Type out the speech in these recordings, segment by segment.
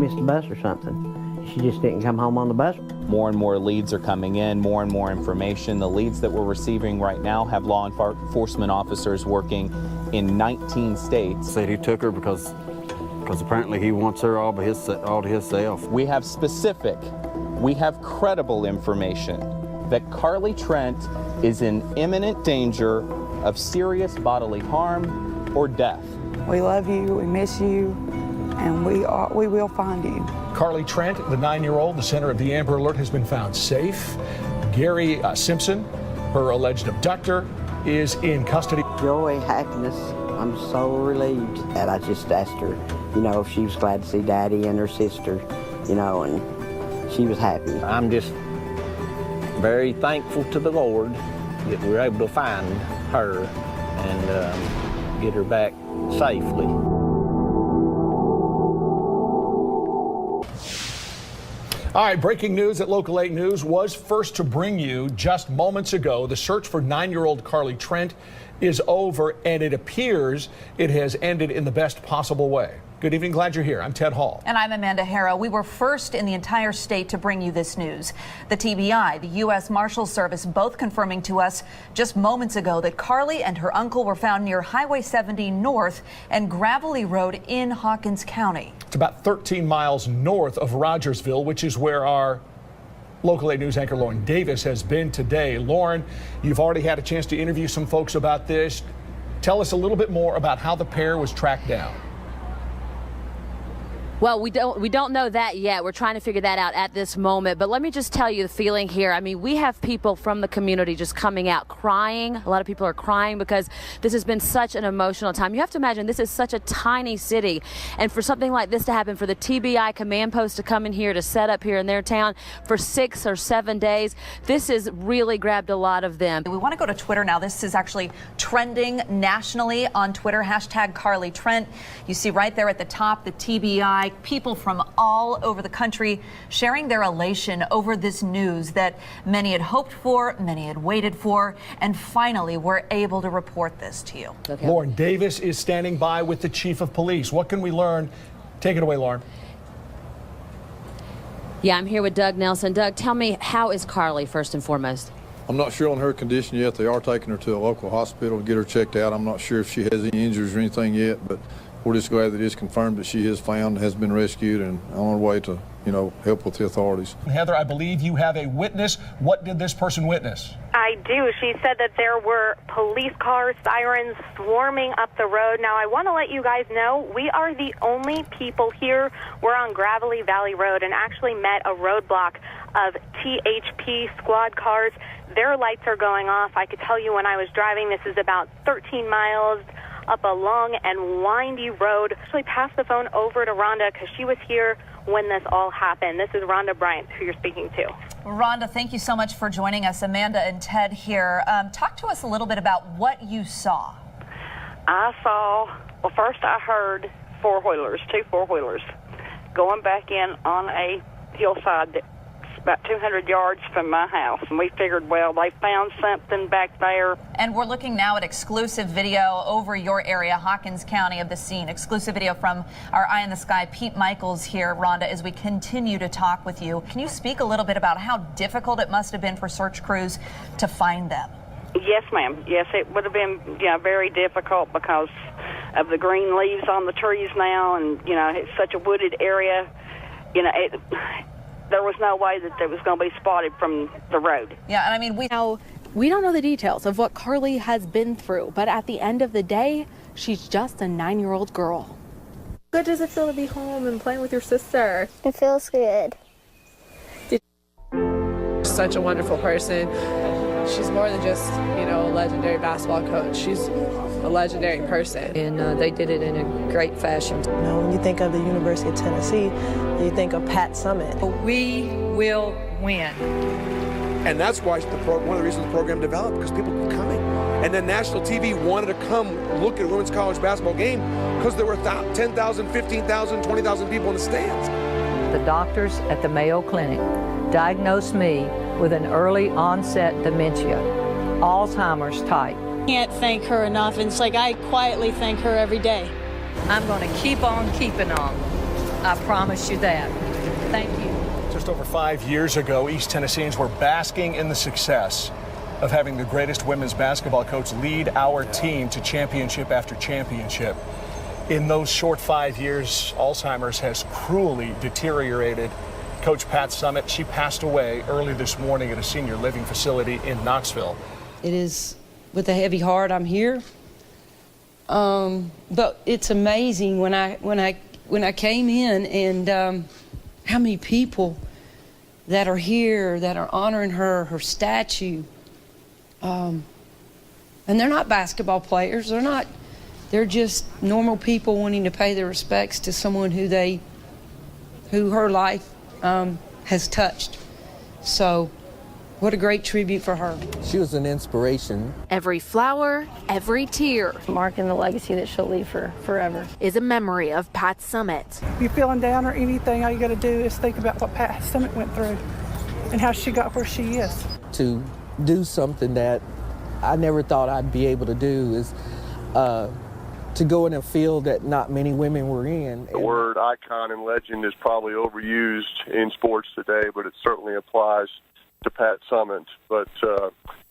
missed the bus or something. She just didn't come home on the bus. More and more leads are coming in, more and more information. The leads that we're receiving right now have law enforcement officers working in 19 states. Said he took her because apparently he wants her all to himself. We have credible information that Carly Trent is in imminent danger of serious bodily harm or death. We love you, we miss you, and we will find you. Carly Trent, the 9-year-old, the center of the Amber Alert, has been found safe. Gary Simpson, her alleged abductor, is in custody. Joy, happiness. I'm so relieved that I just asked her, if she was glad to see Daddy and her sister, and she was happy. I'm just very thankful to the Lord that we were able to find her and get her back safely. All right, breaking news at Local 8 News was first to bring you just moments ago. The search for 9-year-old Carly Trent is over, and it appears it has ended in the best possible way. Good evening, glad you're here. I'm Ted Hall. And I'm Amanda Harrow. We were first in the entire state to bring you this news. The TBI, the U.S. Marshals Service, both confirming to us just moments ago that Carly and her uncle were found near Highway 70 North and Gravelly Road in Hawkins County. It's about 13 miles north of Rogersville, which is where our Local 8 News anchor Lauren Davis has been today. Lauren, you've already had a chance to interview some folks about this. Tell us a little bit more about how the pair was tracked down. Well, we don't know that yet. We're trying to figure that out at this moment. But let me just tell you the feeling here. I mean, we have people from the community just coming out crying. A lot of people are crying because this has been such an emotional time. You have to imagine this is such a tiny city. And for something like this to happen, for the TBI command post to come in here to set up here in their town for 6 or 7 days, this has really grabbed a lot of them. We want to go to Twitter now. This is actually trending nationally on Twitter, hashtag Carly Trent. You see right there at the top, the TBI. People from all over the country sharing their elation over this news that many had hoped for, many had waited for, and finally we're able to report this to you. Okay. Lauren Davis is standing by with the chief of police. What can we learn? Take it away, Lauren. Yeah, I'm here with Doug Nelson. Doug, tell me, how is Carly first and foremost? I'm not sure on her condition yet. They are taking her to a local hospital to get her checked out. I'm not sure if she has any injuries or anything yet, but we're just glad that it is confirmed that she is found, has been rescued, and on her way to, help with the authorities. Heather, I believe you have a witness. What did this person witness? I do. She said that there were police cars, sirens swarming up the road. Now, I want to let you guys know we are the only people here. We're on Gravelly Valley Road and actually met a roadblock of THP squad cars. Their lights are going off. I could tell you when I was driving, this is about 13 miles up a long and windy road. Actually passed the phone over to Rhonda because she was here when this all happened. This is Rhonda Bryant, who you're speaking to. Rhonda, thank you so much for joining us. Amanda and Ted here. Talk to us a little bit about what you saw. First I heard two four-wheelers, going back in on a hillside about 200 yards from my house, and we figured, well, they found something back there. And we're looking now at exclusive video over your area, Hawkins County, of the scene. Exclusive video from our Eye in the Sky, Pete Michaels here, Rhonda, as we continue to talk with you. Can you speak a little bit about how difficult it must have been for search crews to find them? Yes, ma'am. Yes, it would have been very difficult because of the green leaves on the trees now, and, it's such a wooded area. There was no way that it was going to be spotted from the road. Yeah, and I mean, we don't know the details of what Carly has been through, but at the end of the day, she's just a 9-year-old girl. Good does it feel to be home and playing with your sister? It feels good. Such a wonderful person. She's more than just, a legendary basketball coach. She's a legendary person. And they did it in a great fashion. When you think of the University of Tennessee, you think of Pat Summitt. We will win. And that's why one of the reasons the program developed, because people were coming. And then national TV wanted to come look at a women's college basketball game because there were 10,000, 15,000, 20,000 people in the stands. The doctors at the Mayo Clinic diagnosed me with an early onset dementia, Alzheimer's type. Can't thank her enough, and it's like I quietly thank her every day. I'm going to keep on keeping on. I promise you that. Thank you. Just over 5 years ago, East Tennesseans were basking in the success of having the greatest women's basketball coach lead our team to championship after championship. In those short 5 years, Alzheimer's has cruelly deteriorated Coach Pat Summitt. She passed away early this morning at a senior living facility in Knoxville. It is with a heavy heart I'm here. But it's amazing when I came in and how many people that are here that are honoring her statue. And they're not basketball players. They're just normal people wanting to pay their respects to someone who her life has touched. So what a great tribute for her. She was an inspiration. Every flower, every tear, marking the legacy that she'll leave for forever, is a memory of Pat Summitt. If you're feeling down or anything, all you got to do is think about what Pat Summitt went through and how she got where she is. To do something that I never thought I'd be able to do is to go in a field that not many women were in. The word icon and legend is probably overused in sports today, but it certainly applies to Pat Summitt. But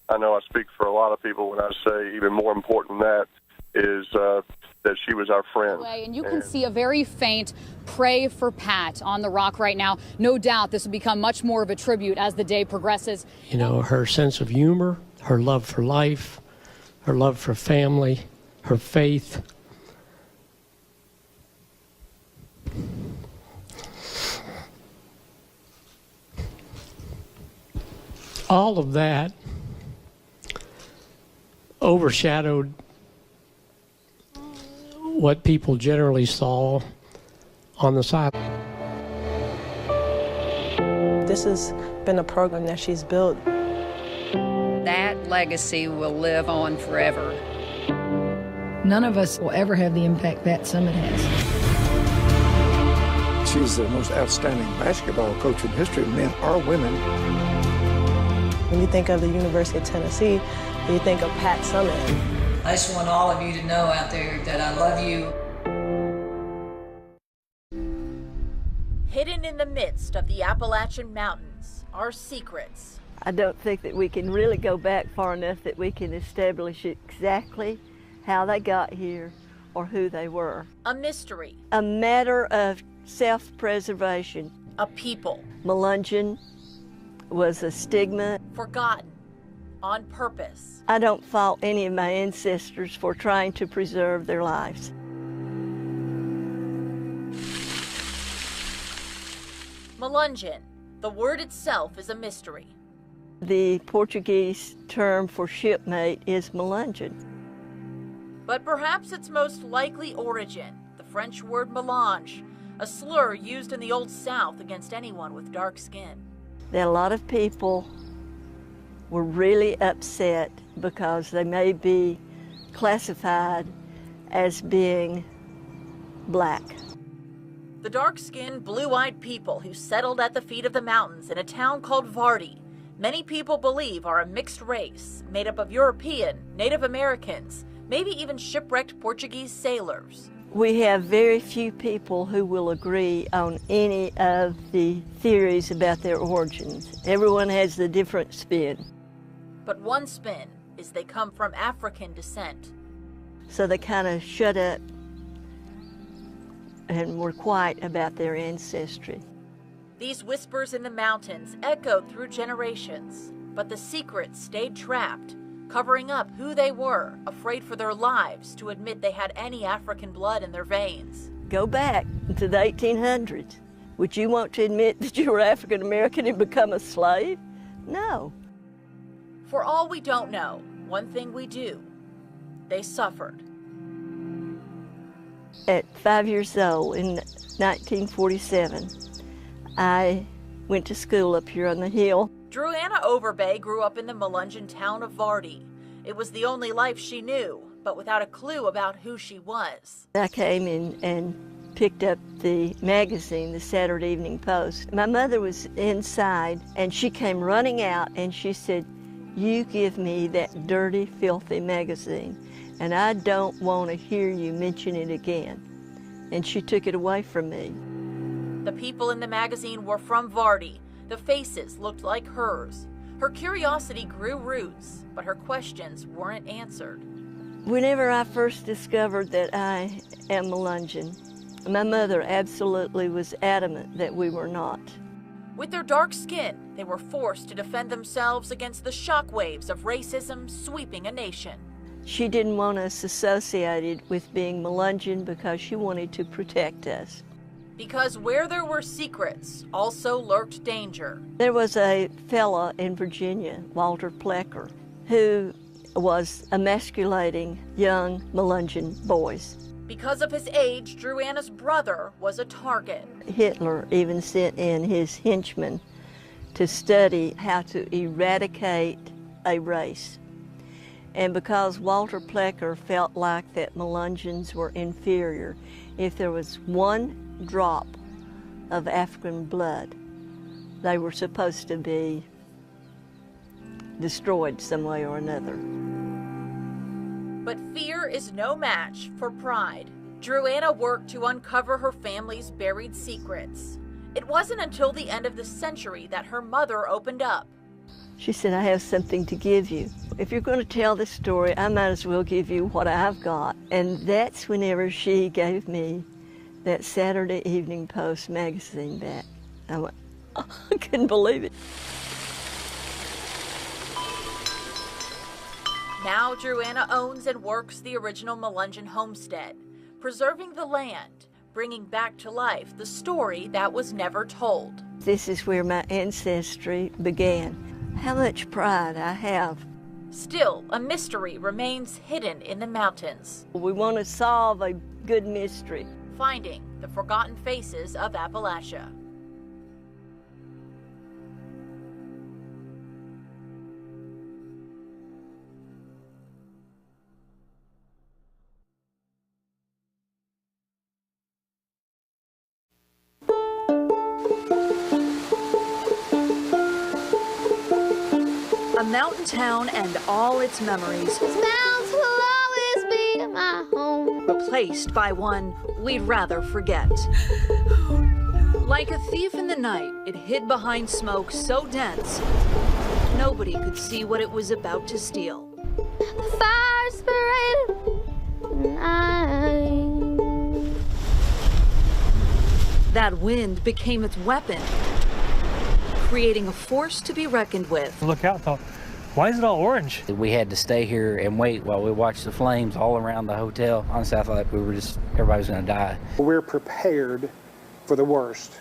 I know I speak for a lot of people when I say even more important than that is that she was our friend. And you can see a very faint "Pray for Pat" on the rock right now. No doubt this will become much more of a tribute as the day progresses. You know, her sense of humor, her love for life, her love for family, her faith. All of that overshadowed what people generally saw on the side. This has been a program that she's built. That legacy will live on forever. None of us will ever have the impact Pat Summitt has. She's the most outstanding basketball coach in history, men or women. When you think of the University of Tennessee, you think of Pat Summitt. I just want all of you to know out there that I love you. Hidden in the midst of the Appalachian Mountains are secrets. I don't think that we can really go back far enough that we can establish exactly how they got here or who they were. A mystery. A matter of self-preservation. A people. Melungeon was a stigma. Forgotten. On purpose. I don't fault any of my ancestors for trying to preserve their lives. Melungeon. The word itself is a mystery. The Portuguese term for shipmate is melungeon. But perhaps its most likely origin, the French word melange, a slur used in the Old South against anyone with dark skin. That a lot of people were really upset because they may be classified as being black. The dark-skinned, blue-eyed people who settled at the feet of the mountains in a town called Vardy, many people believe are a mixed race, made up of European, Native Americans, maybe even shipwrecked Portuguese sailors. We have very few people who will agree on any of the theories about their origins. Everyone has a different spin. But one spin is they come from African descent. So they kind of shut up and were quiet about their ancestry. These whispers in the mountains echoed through generations, but the secrets stayed trapped, covering up who they were, afraid for their lives to admit they had any African blood in their veins. Go back to the 1800s. Would you want to admit that you were African American and become a slave? No. For all we don't know, one thing we do, they suffered. At 5 years old in 1947, I went to school up here on the hill. Druanna Overbay grew up in the Melungeon town of Vardy. It was the only life she knew, but without a clue about who she was. I came in and picked up the magazine, the Saturday Evening Post. My mother was inside, and she came running out, and she said, "You give me that dirty, filthy magazine, and I don't want to hear you mention it again." And she took it away from me. the people in the magazine were from Vardy. The faces looked like hers. Her curiosity grew roots, but her questions weren't answered. Whenever I first discovered that I am Melungeon, my mother absolutely was adamant that we were not. With their dark skin, they were forced to defend themselves against the shockwaves of racism sweeping a nation. She didn't want us associated with being Melungeon because she wanted to protect us. Because where there were secrets, also lurked danger. There was a fella in Virginia, Walter Plecker, who was emasculating young Melungeon boys. Because of his age, Drew Anna's brother was a target. Hitler even sent in his henchmen to study how to eradicate a race. And because Walter Plecker felt like that Melungeons were inferior, if there was one drop of African blood, they were supposed to be destroyed some way or another. But fear is no match for pride. Drew Anna worked to uncover her family's buried secrets. It wasn't until the end of the century that her mother opened up. She said, I have something to give you. If you're going to tell this story, I might as well give you what I've got. And that's whenever she gave me that Saturday Evening Post magazine back. I went, oh, I couldn't believe it. Now Drew Anna owns and works the original Melungeon homestead, preserving the land, bringing back to life the story that was never told. This is where my ancestry began. How much pride I have. Still, a mystery remains hidden in the mountains. We want to solve a good mystery. Finding the forgotten faces of Appalachia. A mountain town and all its memories. This mountain will always be my home. Replaced by one we'd rather forget. Like a thief in the night, it hid behind smoke so dense, nobody could see what it was about to steal. The fire sprayed night. That wind became its weapon, creating a force to be reckoned with. Look out, thought, why is it all orange? We had to stay here and wait while we watched the flames all around the hotel. Honestly, I thought everybody was gonna die. We're prepared for the worst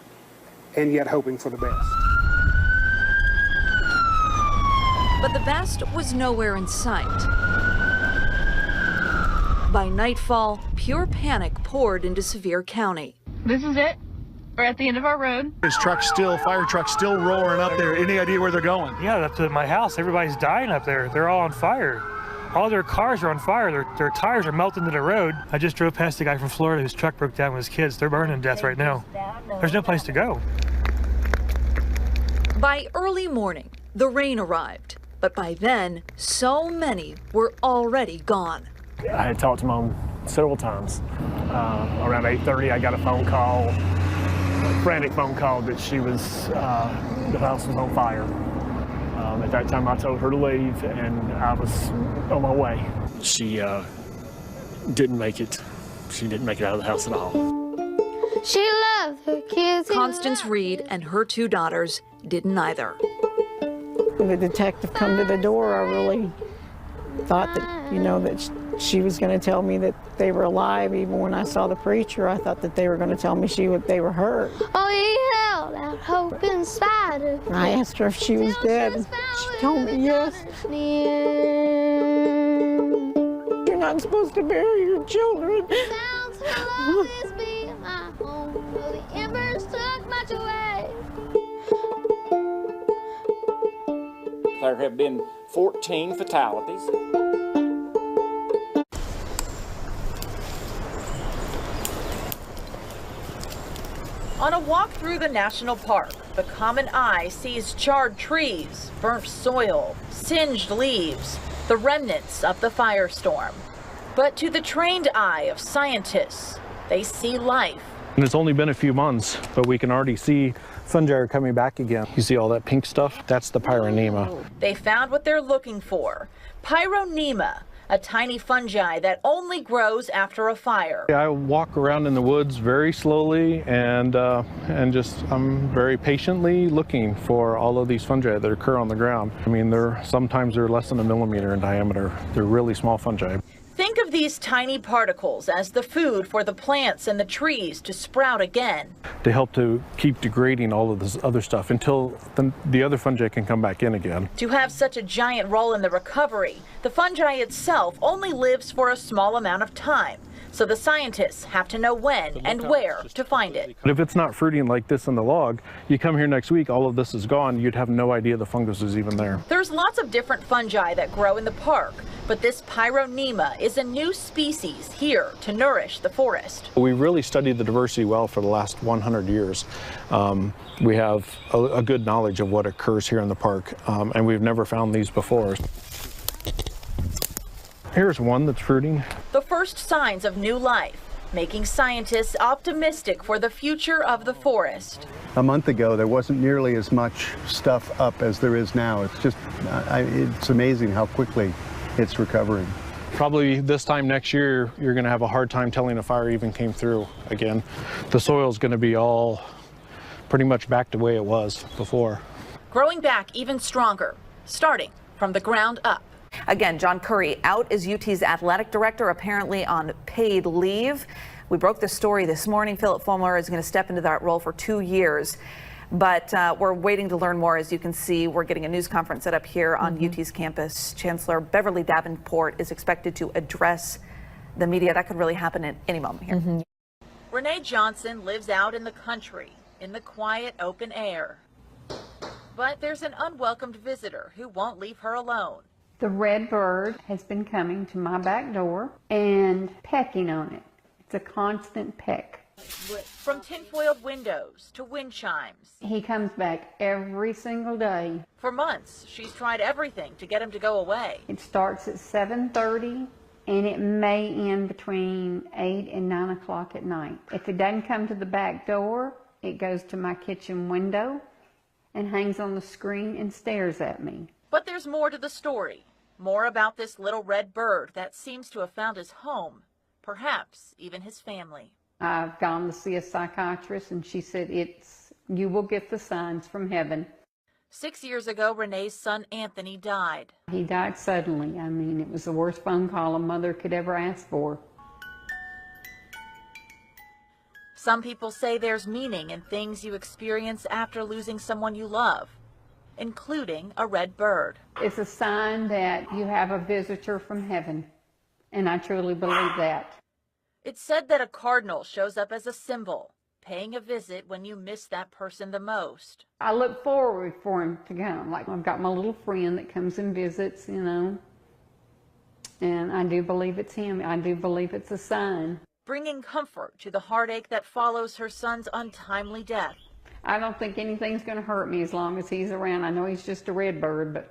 and yet hoping for the best. But the best was nowhere in sight. By nightfall, pure panic poured into Sevier County. This is it. We're at the end of our road. Fire truck's still roaring up there. Any idea where they're going? Yeah, up to my house. Everybody's dying up there. They're all on fire. All their cars are on fire. Their tires are melting to the road. I just drove past a guy from Florida whose truck broke down with his kids. They're burning to death right now. There's no place to go. By early morning, the rain arrived. But by then, so many were already gone. I had talked to Mom several times. Around 8:30, I got a phone call, a frantic phone call that the house was on fire. At that time, I told her to leave, and I was on my way. She didn't make it. She didn't make it out of the house at all. She loved her kids. Constance Reed and her two daughters didn't either. When the detective come to the door, I really thought that, that she was going to tell me that they were alive. Even when I saw the preacher, I thought that they were going to tell me they were hurt. Oh, he held out hope in spite of. I asked her if she was dead, and she told me yes. You're not supposed to bury your children. The embers took much away. There have been 14 fatalities. On a walk through the national park, the common eye sees charred trees, burnt soil, singed leaves, the remnants of the firestorm. But to the trained eye of scientists, they see life And it's only been a few months, but we can already see fungi are coming back again. You see all that pink stuff? That's the Pyronema. They found what they're looking for, Pyronema, a tiny fungi that only grows after a fire. I walk around in the woods very slowly and just I'm very patiently looking for all of these fungi that occur on the ground. I mean, sometimes they're less than a millimeter in diameter. They're really small fungi. Think of these tiny particles as the food for the plants and the trees to sprout again. They help to keep degrading all of this other stuff until the other fungi can come back in again. To have such a giant role in the recovery, the fungi itself only lives for a small amount of time. So the scientists have to know when and where to find it. But if it's not fruiting like this in the log, you come here next week, all of this is gone, you'd have no idea the fungus is even there. There's lots of different fungi that grow in the park, but this Pyronema is a new species here to nourish the forest. We really studied the diversity well for the last 100 years. We have a good knowledge of what occurs here in the park, and we've never found these before. Here's one that's fruiting. The first signs of new life, making scientists optimistic for the future of the forest. A month ago, there wasn't nearly as much stuff up as there is now. It's just, it's amazing how quickly it's recovering. Probably this time next year, you're going to have a hard time telling a fire even came through again. The soil's going to be all pretty much back to the way it was before. Growing back even stronger, starting from the ground up. Again, John Curry out as UT's athletic director, apparently on paid leave. We broke the story this morning. Philip Fulmer is going to step into that role for 2 years. But we're waiting to learn more. As you can see, we're getting a news conference set up here on UT's campus. Chancellor Beverly Davenport is expected to address the media. That could really happen at any moment here. Renee Johnson lives out in the country, in the quiet open air. But there's an unwelcomed visitor who won't leave her alone. The red bird has been coming to my back door and pecking on it. It's a constant peck. From tinfoiled windows to wind chimes. He comes back every single day. For months, she's tried everything to get him to go away. It starts at 7:30 and it may end between 8 and 9 o'clock at night. If it doesn't come to the back door, it goes to my kitchen window and hangs on the screen and stares at me. But there's more to the story. More about this little red bird that seems to have found his home, perhaps even his family. I've gone to see a psychiatrist and she said you will get the signs from heaven. 6 years ago, Renee's son Anthony died. He died suddenly. I mean, it was the worst phone call a mother could ever ask for. Some people say there's meaning in things you experience after losing someone you love, including a red bird. It's a sign that you have a visitor from heaven, and I truly believe that. It's said that a cardinal shows up as a symbol, paying a visit when you miss that person the most. I look forward for him to come. Like, I've got my little friend that comes and visits, you know, and I do believe it's him. I do believe it's a sign. Bringing comfort to the heartache that follows her son's untimely death. I don't think anything's going to hurt me as long as he's around. I know he's just a red bird, but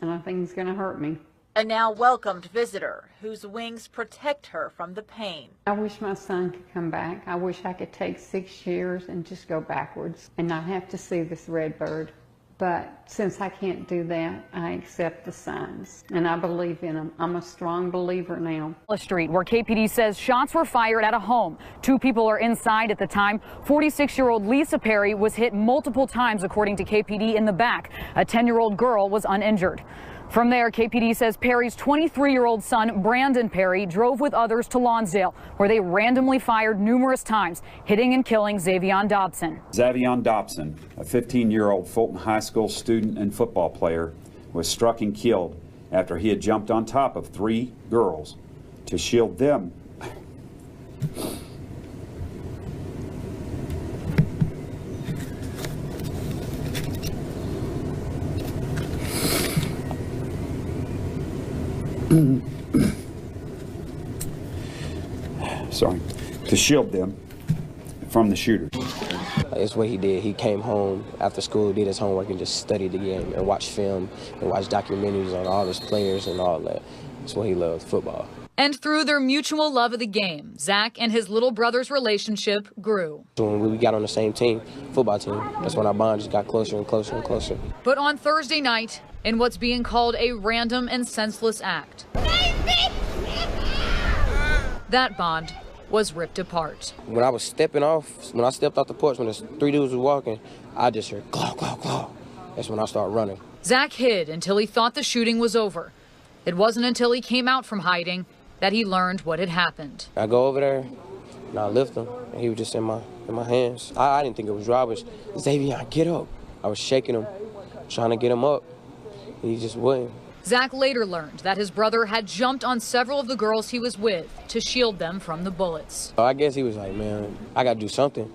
I don't think he's going to hurt me. A now welcomed visitor whose wings protect her from the pain. I wish my son could come back. I wish I could take 6 years and just go backwards and not have to see this red bird. But since I can't do that, I accept the signs and I believe in them. I'm a strong believer now. Street, where KPD says shots were fired at a home. 2 people are inside at the time. 46-year-old Lisa Perry was hit multiple times, according to KPD, in the back. A 10-year-old girl was uninjured. From there, KPD says Perry's 23-year-old son, Brandon Perry, drove with others to Lonsdale, where they randomly fired numerous times, hitting and killing Xavion Dobson. Xavion Dobson, a 15-year-old Fulton High School student and football player, was struck and killed after he had jumped on top of 3 girls to shield them. To shield them from the shooters. It's what he did. He came home after school, did his homework, and just studied the game and watched film and watched documentaries on all his players and all that. That's what he loved, football. And through their mutual love of the game, Zach and his little brother's relationship grew. When we got on the same team, football team, that's when our bond just got closer and closer and closer. But on Thursday night, in what's being called a random and senseless act, that bond was ripped apart. When I was stepping off, when I stepped off the porch, when the 3 dudes were walking, I just heard claw, claw, claw. That's when I started running. Zach hid until he thought the shooting was over. It wasn't until he came out from hiding that he learned what had happened. I go over there and I lift him, and he was just in my hands. I didn't think it was robbers. Xavier, get up. I was shaking him, trying to get him up, and he just wouldn't. Zach later learned that his brother had jumped on several of the girls he was with to shield them from the bullets. I guess he was like, man, I got to do something.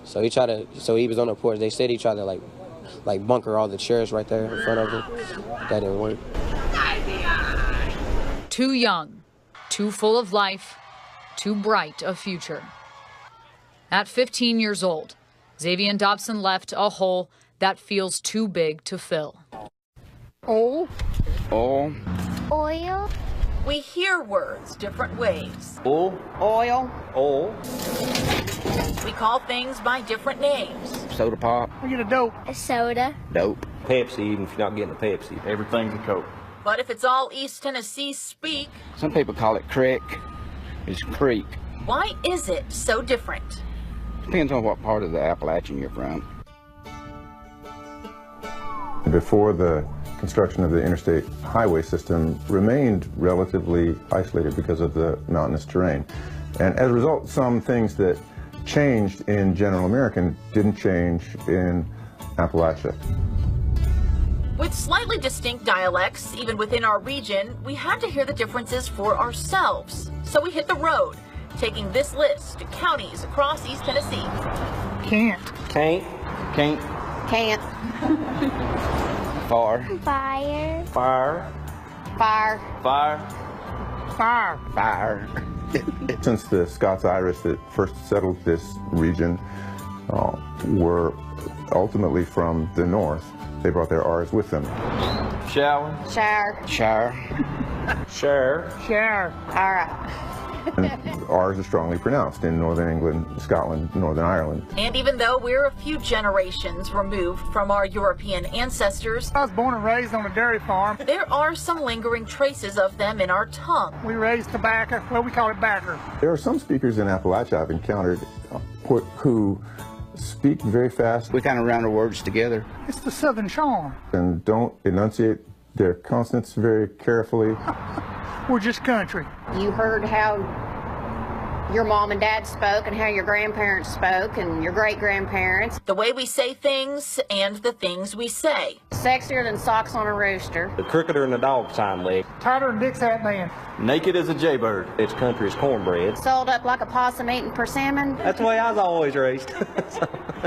So he was on the porch. They said he tried to like bunker all the chairs right there in front of him. That didn't work. Too young, too full of life, too bright a future. At 15 years old, Xavier Dobson left a hole that feels too big to fill. Oil. Oil. Oil. We hear words different ways. Oil. Oil. Oil. We call things by different names. Soda pop. I get a dope. A soda. Dope. Pepsi, even if you're not getting a Pepsi. Everything's a Coke. But if it's all East Tennessee speak, Some people call it creek. It's creek. why is it so different? Depends on what part of the Appalachian you're from. Before the construction of the interstate highway system remained relatively isolated because of the mountainous terrain. And as a result, some things that changed in General American didn't change in Appalachia. With slightly distinct dialects, even within our region, we had to hear the differences for ourselves. So we hit the road, taking this list to counties across East Tennessee. Can't. Can't. Can't. Can't. Far. Fire. Fire. Fire. Fire. Fire. Fire. Since the Scots-Irish that first settled this region were ultimately from the north, they brought their R's with them. Shower. Shower. Shower. Shower. Shower. All right. And R's are strongly pronounced in Northern England, Scotland, Northern Ireland. And even though we're a few generations removed from our European ancestors, I was born and raised on a dairy farm. there are some lingering traces of them in our tongue. We raised tobacco. Well, we call it backer. There are some speakers in Appalachia I've encountered who speak very fast. We kind of round our words together. It's the Southern charm. And don't enunciate their consonants very carefully. We're just country. You heard how your mom and dad spoke and how your grandparents spoke and your great-grandparents. The way we say things and the things we say. Sexier than socks on a rooster. The cricketer and the dog's hind leg. Tighter than Dick's hat band. Naked as a jaybird. It's country as cornbread. Sold up like a possum eating persimmon. That's the way I was always raised.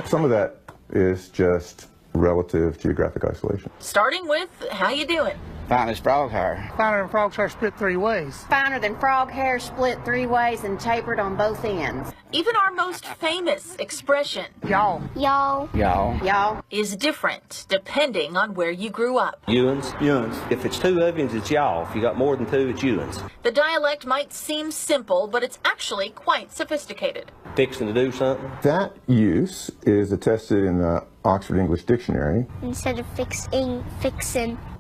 Some of that is just relative geographic isolation. Starting with, how you doing? Fine as frog hair. Finer than frog's hair split 3 ways. Finer than frog hair split 3 ways and tapered on both ends. Even our most famous expression, y'all, Y'all. Y'all. Y'all. is different depending on where you grew up. Ewins. Ewins. If it's 2 ovens, it's y'all. If you got more than 2, it's Ewins. The dialect might seem simple, but it's actually quite sophisticated. Fixing to do something. That use is attested in the Oxford English Dictionary. Instead of fixing.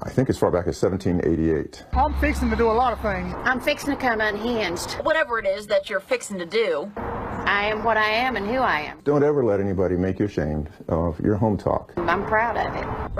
I think as far back as 1788. I'm fixing to do a lot of things. I'm fixing to come unhinged. Whatever it is that you're fixing to do. I am what I am and who I am. Don't ever let anybody make you ashamed of your home talk. I'm proud of it.